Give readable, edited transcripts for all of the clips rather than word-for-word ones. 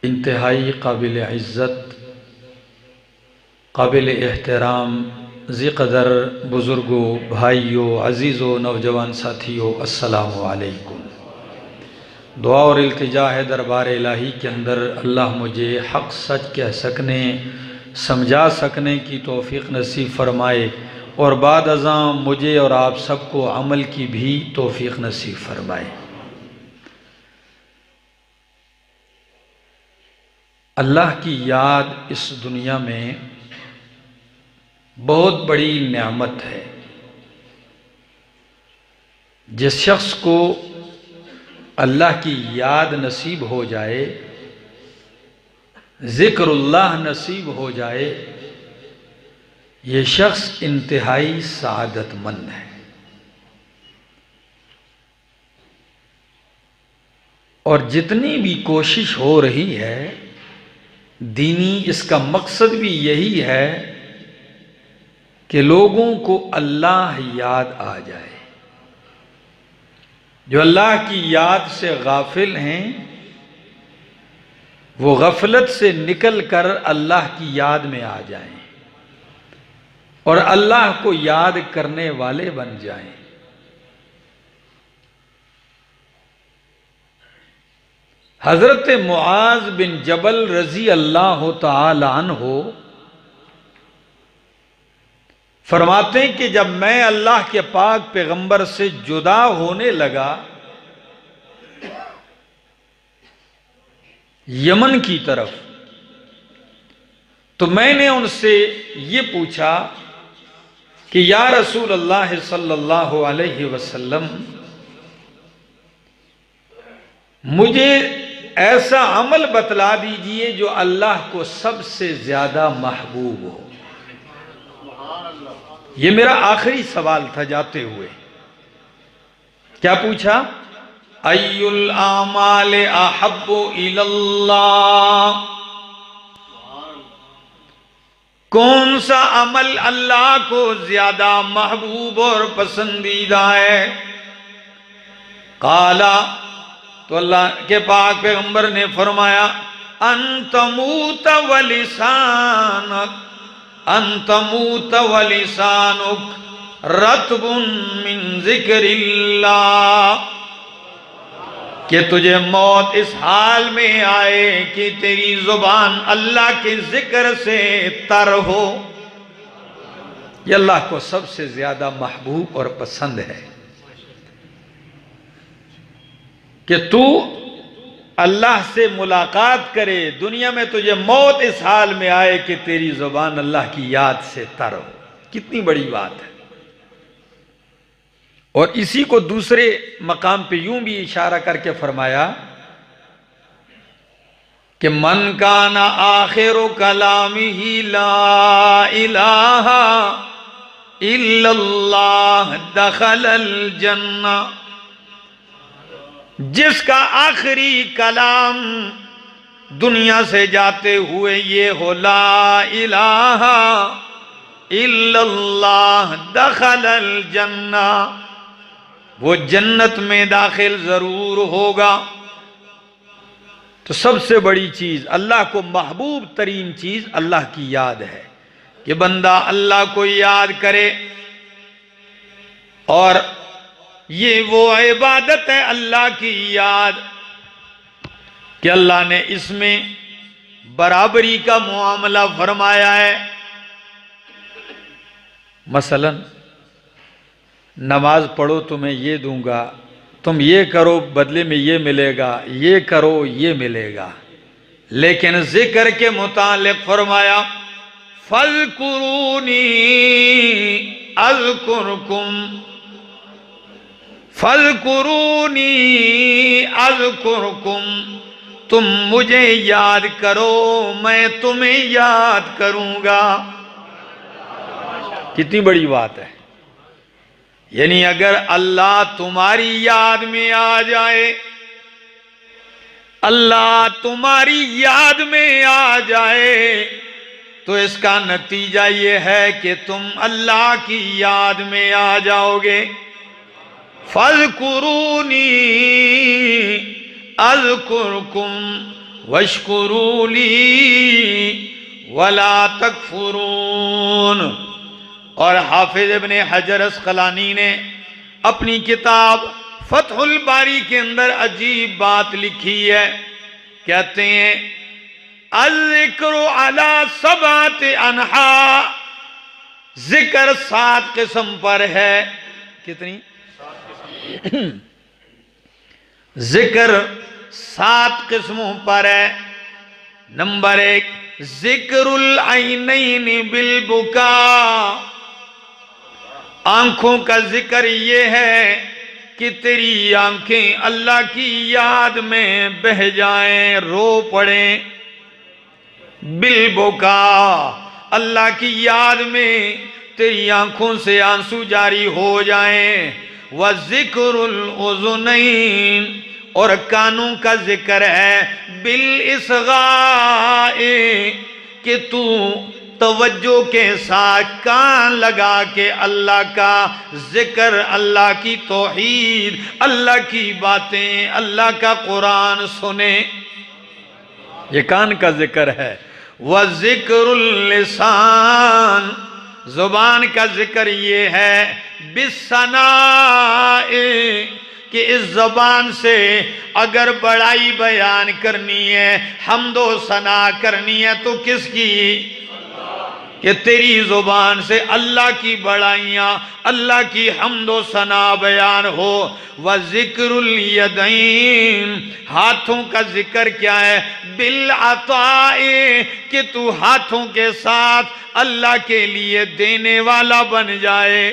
انتہائی قابل عزت، قابل احترام، ذی قدر بزرگوں، بھائیوں، عزیزوں، نوجوان ساتھیوں، السلام علیکم۔ دعا اور التجا ہے دربار الہی کے اندر اللہ مجھے حق سچ کہہ سکنے، سمجھا سکنے کی توفیق نصیب فرمائے، اور بعد ازاں مجھے اور آپ سب کو عمل کی بھی توفیق نصیب فرمائے۔ اللہ کی یاد اس دنیا میں بہت بڑی نعمت ہے۔ جس شخص کو اللہ کی یاد نصیب ہو جائے، ذکر اللہ نصیب ہو جائے، یہ شخص انتہائی سعادت مند ہے۔ اور جتنی بھی کوشش ہو رہی ہے دینی، اس کا مقصد بھی یہی ہے کہ لوگوں کو اللہ یاد آ جائے۔ جو اللہ کی یاد سے غافل ہیں وہ غفلت سے نکل کر اللہ کی یاد میں آ جائیں اور اللہ کو یاد کرنے والے بن جائیں۔ حضرت معاذ بن جبل رضی اللہ تعالی عنہ فرماتے ہیں کہ جب میں اللہ کے پاک پیغمبر سے جدا ہونے لگا یمن کی طرف، تو میں نے ان سے یہ پوچھا کہ یا رسول اللہ صلی اللہ علیہ وسلم، مجھے ایسا عمل بتلا دیجئے جو اللہ کو سب سے زیادہ محبوب ہو۔ یہ میرا آخری سوال تھا جاتے ہوئے۔ کیا پوچھا؟ ای الاعمال احب الی اللہ، کون سا عمل اللہ کو زیادہ محبوب اور پسندیدہ ہے؟ قالا، تو اللہ کے پاک پیغمبر نے فرمایا، ان تموت ولسانک رطب من ذکر اللہ، کہ تجھے موت اس حال میں آئے کہ تیری زبان اللہ کے ذکر سے تر ہو۔ یہ اللہ کو سب سے زیادہ محبوب اور پسند ہے کہ تو اللہ سے ملاقات کرے، دنیا میں تجھے موت اس حال میں آئے کہ تیری زبان اللہ کی یاد سے تر ہو۔ کتنی بڑی بات ہے۔ اور اسی کو دوسرے مقام پہ یوں بھی اشارہ کر کے فرمایا کہ من کان آخر کلامہ لا الہ الا اللہ دخل الجنہ، جس کا آخری کلام دنیا سے جاتے ہوئے یہ ہو لا الہ الا اللہ دخل الجنہ، وہ جنت میں داخل ضرور ہوگا۔ تو سب سے بڑی چیز، اللہ کو محبوب ترین چیز اللہ کی یاد ہے کہ بندہ اللہ کو یاد کرے، اور یہ وہ عبادت ہے اللہ کی یاد کہ اللہ نے اس میں برابری کا معاملہ فرمایا ہے۔ مثلا نماز پڑھو تمہیں یہ دوں گا، تم یہ کرو بدلے میں یہ ملے گا، یہ کرو یہ ملے گا، لیکن ذکر کے متعلق فرمایا فَاذْكُرُونِي أَذْكُرْكُمْ فَاذْكُرُونِي أَذْكُرْكُمْ، تم مجھے یاد کرو میں تمہیں یاد کروں گا۔ کتنی بڑی بات ہے۔ یعنی اگر اللہ تمہاری یاد میں آ جائے، اللہ تمہاری یاد میں آ جائے، تو اس کا نتیجہ یہ ہے کہ تم اللہ کی یاد میں آ جاؤ گے۔ فَاذْكُرُونِي أَذْكُرْكُمْ واشکروا لی ولا تکفرون۔ اور حافظ ابن حجر اسقلانی نے اپنی کتاب فتح الباری کے اندر عجیب بات لکھی ہے، کہتے ہیں الذکر علی سبعۃ انحاء، ذکر 7 قسم پر ہے۔ کتنی؟ ذکر 7 قسموں پر ہے۔ نمبر 1، ذکر العینین بالبکا، آنکھوں کا ذکر یہ ہے کہ تیری آنکھیں اللہ کی یاد میں بہہ جائیں، رو پڑیں۔ بالبکا، اللہ کی یاد میں تیری آنکھوں سے آنسو جاری ہو جائیں۔ وذکر الاذنین، اور کانوں کا ذکر ہے بالاصغاء، کہ تو توجہ کے ساتھ کان لگا کے اللہ کا ذکر، اللہ کی توحید، اللہ کی باتیں، اللہ کا قرآن سنے، یہ کان کا ذکر ہے۔ وذکر اللسان، زبان کا ذکر یہ ہے بالثناء، کہ اس زبان سے اگر بڑائی بیان کرنی ہے، حمد و ثنا کرنی ہے تو کس کی؟ کہ تیری زبان سے اللہ کی بڑائیاں، اللہ کی حمد و ثنا بیان ہو۔ وذکر الیدین، ہاتھوں کا ذکر کیا ہے؟ بالعطاء، کہ تو ہاتھوں کے ساتھ اللہ کے لیے دینے والا بن جائے۔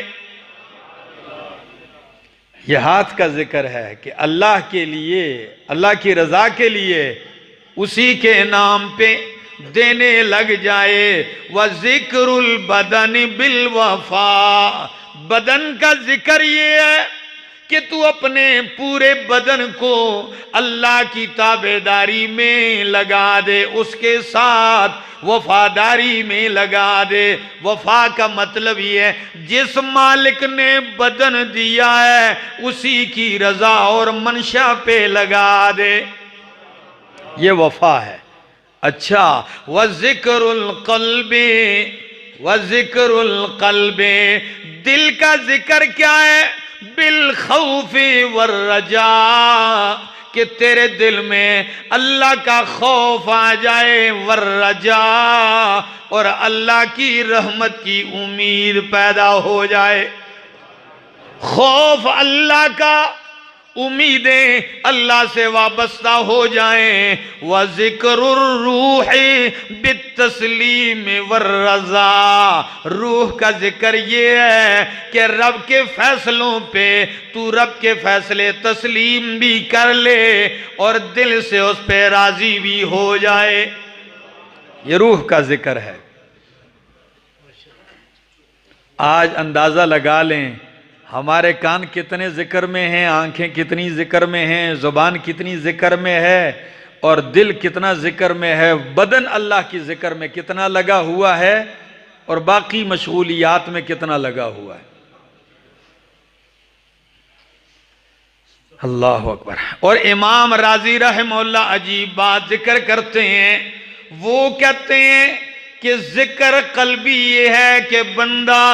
یہ ہاتھ کا ذکر ہے کہ اللہ کے لیے، اللہ کی رضا کے لیے اسی کے نام پہ دینے لگ جائے۔ وذکر البدن بالوفاء، بدن کا ذکر یہ ہے کہ تو اپنے پورے بدن کو اللہ کی تابعداری میں لگا دے، اس کے ساتھ وفاداری میں لگا دے۔ وفا کا مطلب یہ ہے جس مالک نے بدن دیا ہے اسی کی رضا اور منشا پہ لگا دے، یہ وفا ہے۔ اچھا، وذکر القلب، وذکر القلب، دل کا ذکر کیا ہے؟ بالخوف والرجاء، کہ تیرے دل میں اللہ کا خوف آ جائے، والرجاء، اور اللہ کی رحمت کی امید پیدا ہو جائے۔ خوف اللہ کا، امیدیں اللہ سے وابستہ ہو جائیں۔ وذکر الروح بالتسلیم والرضا، روح کا ذکر یہ ہے کہ رب کے فیصلوں پہ تو رب کے فیصلے تسلیم بھی کر لے اور دل سے اس پہ راضی بھی ہو جائے، یہ روح کا ذکر ہے۔ آج اندازہ لگا لیں ہمارے کان کتنے ذکر میں ہیں، آنکھیں کتنی ذکر میں ہیں، زبان کتنی ذکر میں ہے، اور دل کتنا ذکر میں ہے، بدن اللہ کی ذکر میں کتنا لگا ہوا ہے، اور باقی مشغولیات میں کتنا لگا ہوا ہے۔ اللہ اکبر۔ اور امام راضی رحمہ اللہ عجیب بات ذکر کرتے ہیں، وہ کہتے ہیں کہ ذکر قلبی یہ ہے کہ بندہ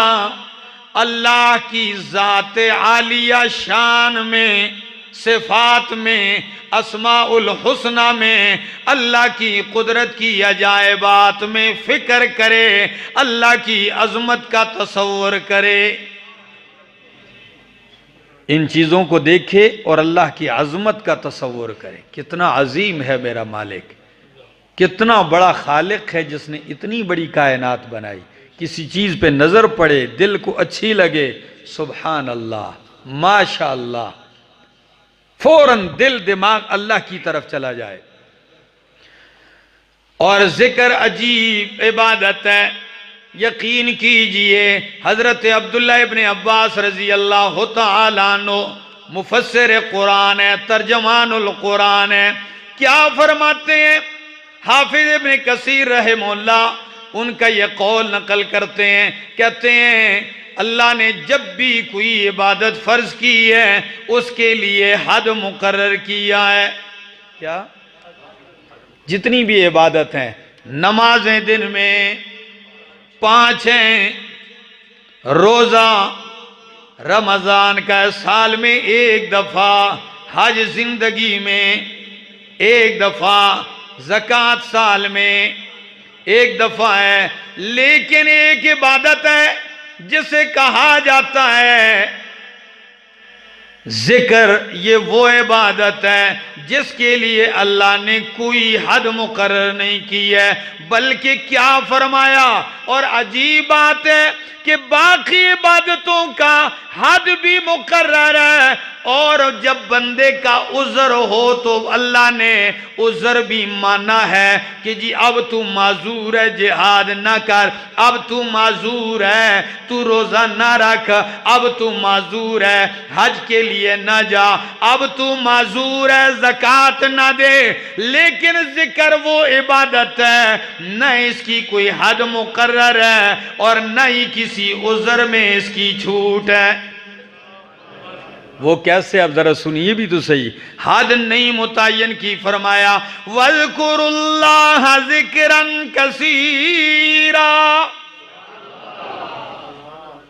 اللہ کی ذات عالیہ شان میں، صفات میں، اسماء الحسنہ میں، اللہ کی قدرت کی عجائبات میں فکر کرے، اللہ کی عظمت کا تصور کرے، ان چیزوں کو دیکھے اور اللہ کی عظمت کا تصور کرے۔ کتنا عظیم ہے میرا مالک، کتنا بڑا خالق ہے جس نے اتنی بڑی کائنات بنائی۔ کسی چیز پہ نظر پڑے، دل کو اچھی لگے، سبحان اللہ، ماشاء اللہ، فوراً دل دماغ اللہ کی طرف چلا جائے۔ اور ذکر عجیب عبادت ہے، یقین کیجئے حضرت عبداللہ ابن عباس رضی اللہ تعالیٰ عنہ مفسر قرآن ہے، ترجمان القرآن ہے، کیا فرماتے ہیں؟ حافظ ابن کثیر رحمہ اللہ ان کا یہ قول نقل کرتے ہیں، کہتے ہیں اللہ نے جب بھی کوئی عبادت فرض کی ہے اس کے لیے حد مقرر کیا ہے۔ کیا؟ جتنی بھی عبادت ہیں، نمازیں دن میں 5 ہیں، روزہ رمضان کا سال میں 1 دفعہ، حج زندگی میں 1 دفعہ، زکوٰۃ سال میں 1 دفعہ ہے، لیکن ایک عبادت ہے جسے کہا جاتا ہے ذکر۔ یہ وہ عبادت ہے جس کے لیے اللہ نے کوئی حد مقرر نہیں کی ہے، بلکہ کیا فرمایا، اور عجیب بات ہے کہ باقی عبادتوں کا حد بھی مقرر ہے، اور جب بندے کا عذر ہو تو اللہ نے عذر بھی مانا ہے کہ جی اب تو معذور ہے، جہاد نہ کر، اب تو معذور ہے، تو روزہ نہ رکھ، اب تو معذور ہے، حج کے لیے نہ جا، اب تو معذور ہے، زکوٰۃ نہ دے۔ لیکن ذکر وہ عبادت ہے نہ اس کی کوئی حد مقرر ہے اور نہ ہی کسی عذر میں اس کی چھوٹ ہے۔ وہ کیسے؟ اب ذرا سنیے بھی تو صحیح، حد نہیں متعین کی، فرمایا وَاذْكُرُوا اللَّهَ ذِكْرًا كَثِيرًا،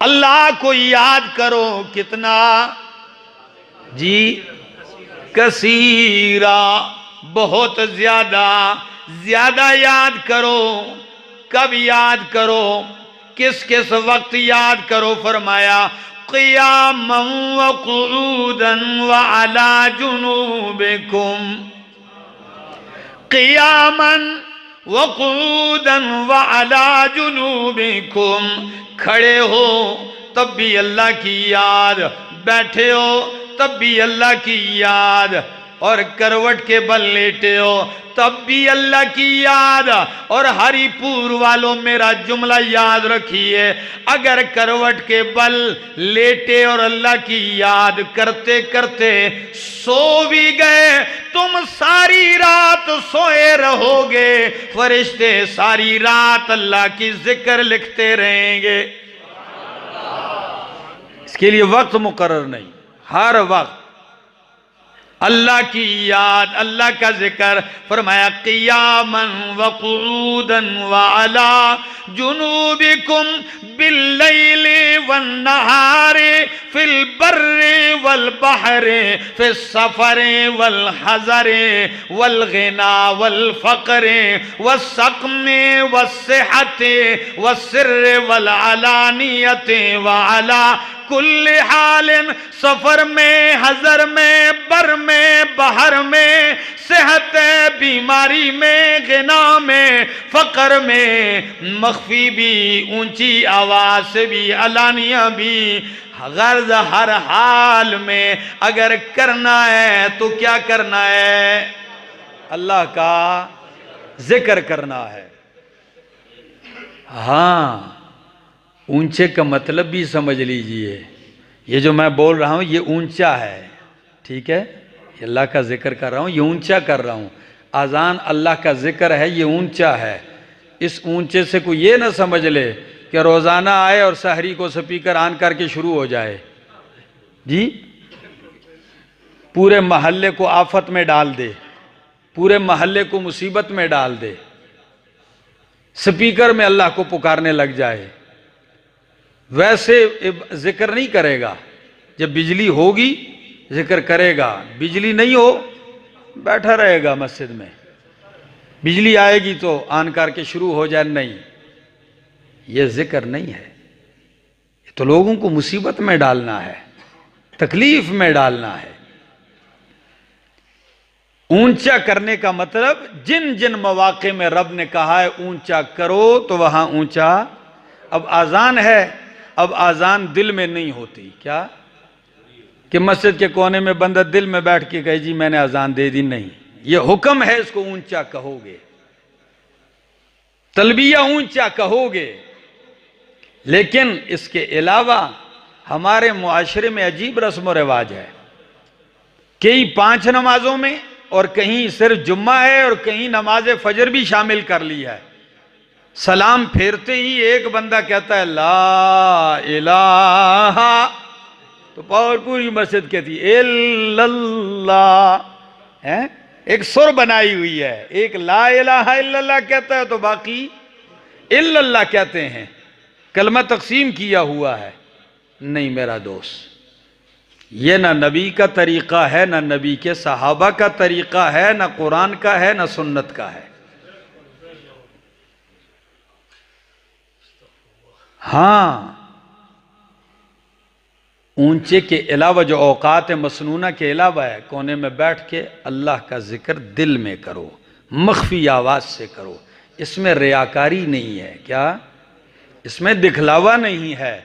اللہ کو یاد کرو کتنا جی؟ کثیرا، بہت زیادہ، زیادہ یاد کرو۔ کب یاد کرو؟ کس کس وقت یاد کرو؟ فرمایا قیاما وقعودا وعلی جنوبکم، قیاما وقعودا وعلی جنوبکم، کھڑے ہو تب بھی اللہ کی یاد، بیٹھے ہو تب بھی اللہ کی یاد، اور کروٹ کے بل لیٹے ہو تب بھی اللہ کی یاد۔ اور ہری پور والوں میرا جملہ یاد رکھیے، اگر کروٹ کے بل لیٹے اور اللہ کی یاد کرتے کرتے سو بھی گئے، تم ساری رات سوئے رہو گے، فرشتے ساری رات اللہ کی ذکر لکھتے رہیں گے۔ اس کے لیے وقت مقرر نہیں، ہر وقت اللہ کی یاد، اللہ کا ذکر۔ فرمایا قیاما وقعودا وعلی جنوبکم باللیل والنہار فی البر والبحر فی السفر والحضر والغنا والفقر والسقم والصحت والسر والعلانیت وعلی کل حال، سفر میں، حضر میں، بر میں، بحر میں، صحت بیماری میں، غنا میں، فقر میں، مخفی بھی، اونچی آواز سے بھی، علانیہ بھی، غرض ہر حال میں اگر کرنا ہے تو کیا کرنا ہے؟ اللہ کا ذکر کرنا ہے۔ ہاں، اونچے کا مطلب بھی سمجھ لیجئے، یہ جو میں بول رہا ہوں یہ اونچا ہے، ٹھیک ہے؟ یہ اللہ کا ذکر کر رہا ہوں، یہ اونچا کر رہا ہوں۔ اذان اللہ کا ذکر ہے، یہ اونچا ہے۔ اس اونچے سے کوئی یہ نہ سمجھ لے کہ روزانہ آئے اور سحری کو سپیکر آن کر کے شروع ہو جائے، جی پورے محلے کو آفت میں ڈال دے، پورے محلے کو مصیبت میں ڈال دے، سپیکر میں اللہ کو پکارنے لگ جائے، ویسے ذکر نہیں کرے گا۔ جب بجلی ہوگی ذکر کرے گا، بجلی نہیں ہو بیٹھا رہے گا مسجد میں، بجلی آئے گی تو آن کر کے شروع ہو جائے، نہیں، یہ ذکر نہیں ہے، یہ تو لوگوں کو مصیبت میں ڈالنا ہے، تکلیف میں ڈالنا ہے۔ اونچا کرنے کا مطلب جن جن مواقع میں رب نے کہا ہے اونچا کرو تو وہاں اونچا۔ اب آذان ہے، اب آذان دل میں نہیں ہوتی، کیا کہ مسجد کے کونے میں بندہ دل میں بیٹھ کے کہے جی میں نے آذان دے دی، نہیں، یہ حکم ہے اس کو اونچا کہو گے، تلبیہ اونچا کہو گے۔ لیکن اس کے علاوہ ہمارے معاشرے میں عجیب رسم و رواج ہے، کئی 5 نمازوں میں، اور کہیں صرف جمعہ ہے اور کہیں نماز فجر بھی شامل کر لی ہے، سلام پھیرتے ہی ایک بندہ کہتا ہے لا الہ، تو پوری مسجد کہتی الا اللہ، ایک سر بنائی ہوئی ہے، ایک لا الہ الا اللہ کہتا ہے تو باقی الا اللہ کہتے ہیں، کلمہ تقسیم کیا ہوا ہے۔ نہیں میرا دوست، یہ نہ نبی کا طریقہ ہے، نہ نبی کے صحابہ کا طریقہ ہے، نہ قرآن کا ہے، نہ سنت کا ہے۔ ہاں، اونچے کے علاوہ جو اوقات مسنونہ کے علاوہ ہے، کونے میں بیٹھ کے اللہ کا ذکر دل میں کرو، مخفی آواز سے کرو، اس میں ریاکاری نہیں ہے، کیا؟ اس میں دکھلاوا نہیں ہے،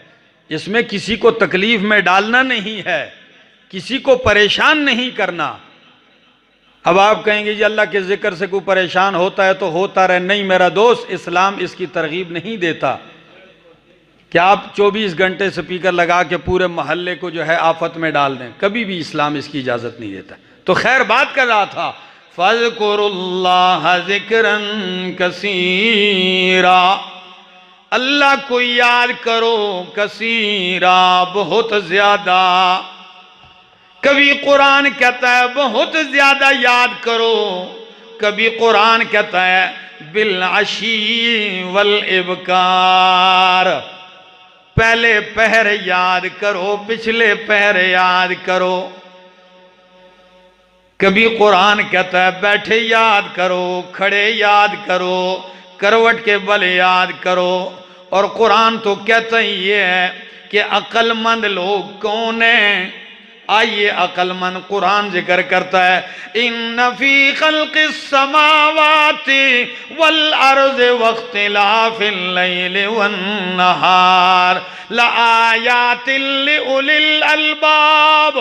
اس میں کسی کو تکلیف میں ڈالنا نہیں ہے، کسی کو پریشان نہیں کرنا۔ اب آپ کہیں گے جی اللہ کے ذکر سے کوئی پریشان ہوتا ہے تو ہوتا رہے، نہیں میرا دوست، اسلام اس کی ترغیب نہیں دیتا کہ آپ 24 گھنٹے سپیکر لگا کے پورے محلے کو جو ہے آفت میں ڈال دیں، کبھی بھی اسلام اس کی اجازت نہیں دیتا۔ تو خیر بات کر رہا تھا، فَاذْكُرُوا اللَّهَ ذِكْرًا كَثِيرًا، اللہ کو یاد کرو کثیرا، بہت زیادہ۔ کبھی قرآن کہتا ہے بہت زیادہ یاد کرو، کبھی قرآن کہتا ہے بالعشی والابکار، پہلے پہر یاد کرو، پچھلے پہر یاد کرو۔ کبھی قرآن کہتا ہے بیٹھے یاد کرو، کھڑے یاد کرو، کروٹ کے بل یاد کرو۔ اور قرآن تو کہتا ہی یہ ہے کہ عقل مند لوگ کون ہیں؟ آئیے عقل مند قرآن ذکر کرتا ہے، ان فی خلق السماوات والارض واختلاف اللیل والنہار لآیات لأولی الالباب،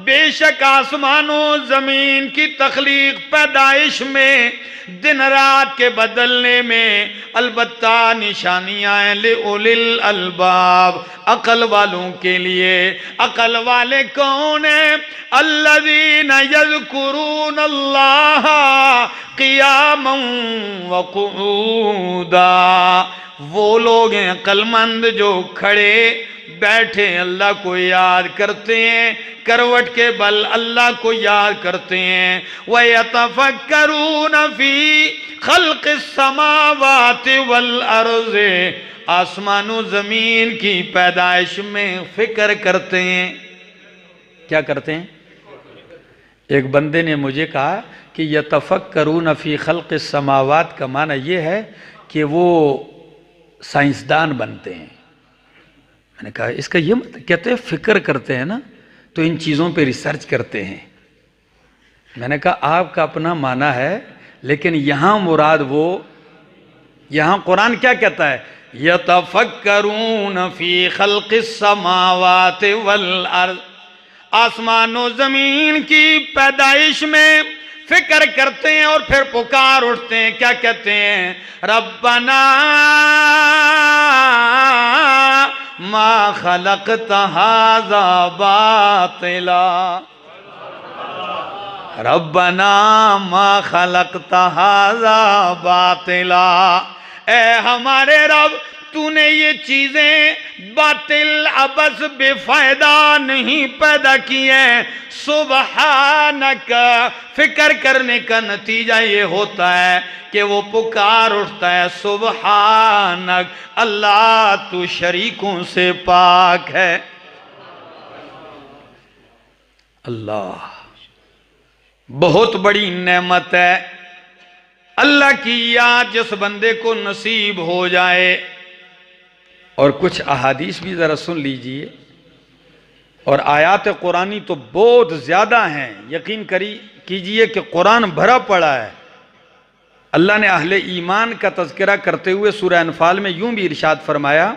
بے شک آسمان و زمین کی تخلیق پیدائش میں، دن رات کے بدلنے میں البتہ نشانیاں ہیں لِأُولِي الْأَلْبَابِ، عقل والوں کے لیے۔ عقل والے کون ہیں؟ الَّذِينَ يَذْكُرُونَ اللَّهَ قِيَامًا وَقُعُودًا، وہ لوگ ہیں عقل مند جو کھڑے بیٹھے اللہ کو یاد کرتے ہیں، کروٹ کے بل اللہ کو یاد کرتے ہیں۔ وَيَتَفَكَّرُونَ فِي خَلْقِ السَّمَاوَاتِ وَالْأَرْضِ، آسمان و زمین کی پیدائش میں فکر کرتے ہیں۔ کیا کرتے ہیں؟ ایک بندے نے مجھے کہا کہ یتفکرون فی خلق السماوات کا معنی یہ ہے کہ وہ سائنسدان بنتے ہیں۔ میں نے کہا اس کا یہ مطلب، کہتے ہیں فکر کرتے ہیں نا تو ان چیزوں پہ ریسرچ کرتے ہیں۔ میں نے کہا آپ کا اپنا معنی ہے، لیکن یہاں مراد وہ، یہاں قرآن کیا کہتا ہے؟ یتفکرون فی خلق السماوات والارض، آسمان و زمین کی پیدائش میں فکر کرتے ہیں اور پھر پکار اٹھتے ہیں، کیا کہتے ہیں؟ ربنا ما خلقت هذا باطلا، ربنا ما خلقت هذا باطلا، اے ہمارے رب تو نے یہ چیزیں باطل عبث بے فائدہ نہیں پیدا کی ہیں۔ سبحانک، فکر کرنے کا نتیجہ یہ ہوتا ہے کہ وہ پکار اٹھتا ہے سبحانک، اللہ تو شریکوں سے پاک ہے۔ اللہ بہت بڑی نعمت ہے، اللہ کی یاد جس بندے کو نصیب ہو جائے۔ اور کچھ احادیث بھی ذرا سن لیجئے، اور آیات قرآنی تو بہت زیادہ ہیں، یقین کیجئے کہ قرآن بھرا پڑا ہے۔ اللہ نے اہل ایمان کا تذکرہ کرتے ہوئے سورہ انفال میں یوں بھی ارشاد فرمایا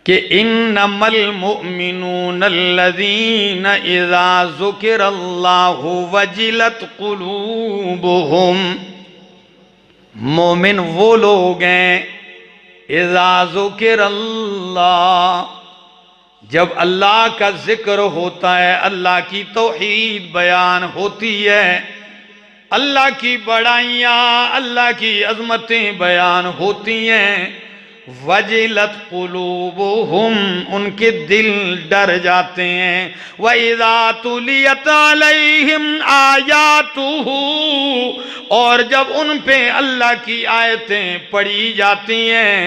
کہ انما المؤمنون الذین اذا ذکر اللہ وجلت قلوبہم، مومن وہ لوگ ہیں اذا ذکر اللہ، جب اللہ کا ذکر ہوتا ہے، اللہ کی توحید بیان ہوتی ہے، اللہ کی بڑائیاں، اللہ کی عظمتیں بیان ہوتی ہیں، وجلت قلوبہم، ان کے دل ڈر جاتے ہیں، وَإِذَا تُلِيَتْ عَلَيْهِمْ آيَاتُهُ، اور جب ان پہ اللہ کی آیتیں پڑھی جاتی ہیں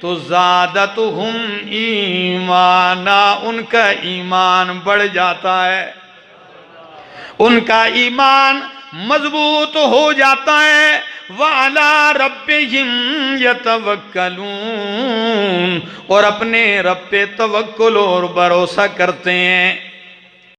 تو زادتہم ایمانا، ان کا ایمان بڑھ جاتا ہے، ان کا ایمان مضبوط ہو جاتا ہے، وَعَلَىٰ رَبِّهِمْ يَتَوَكَّلُونَ، اور اپنے رب پہ توکل اور بھروسہ کرتے ہیں۔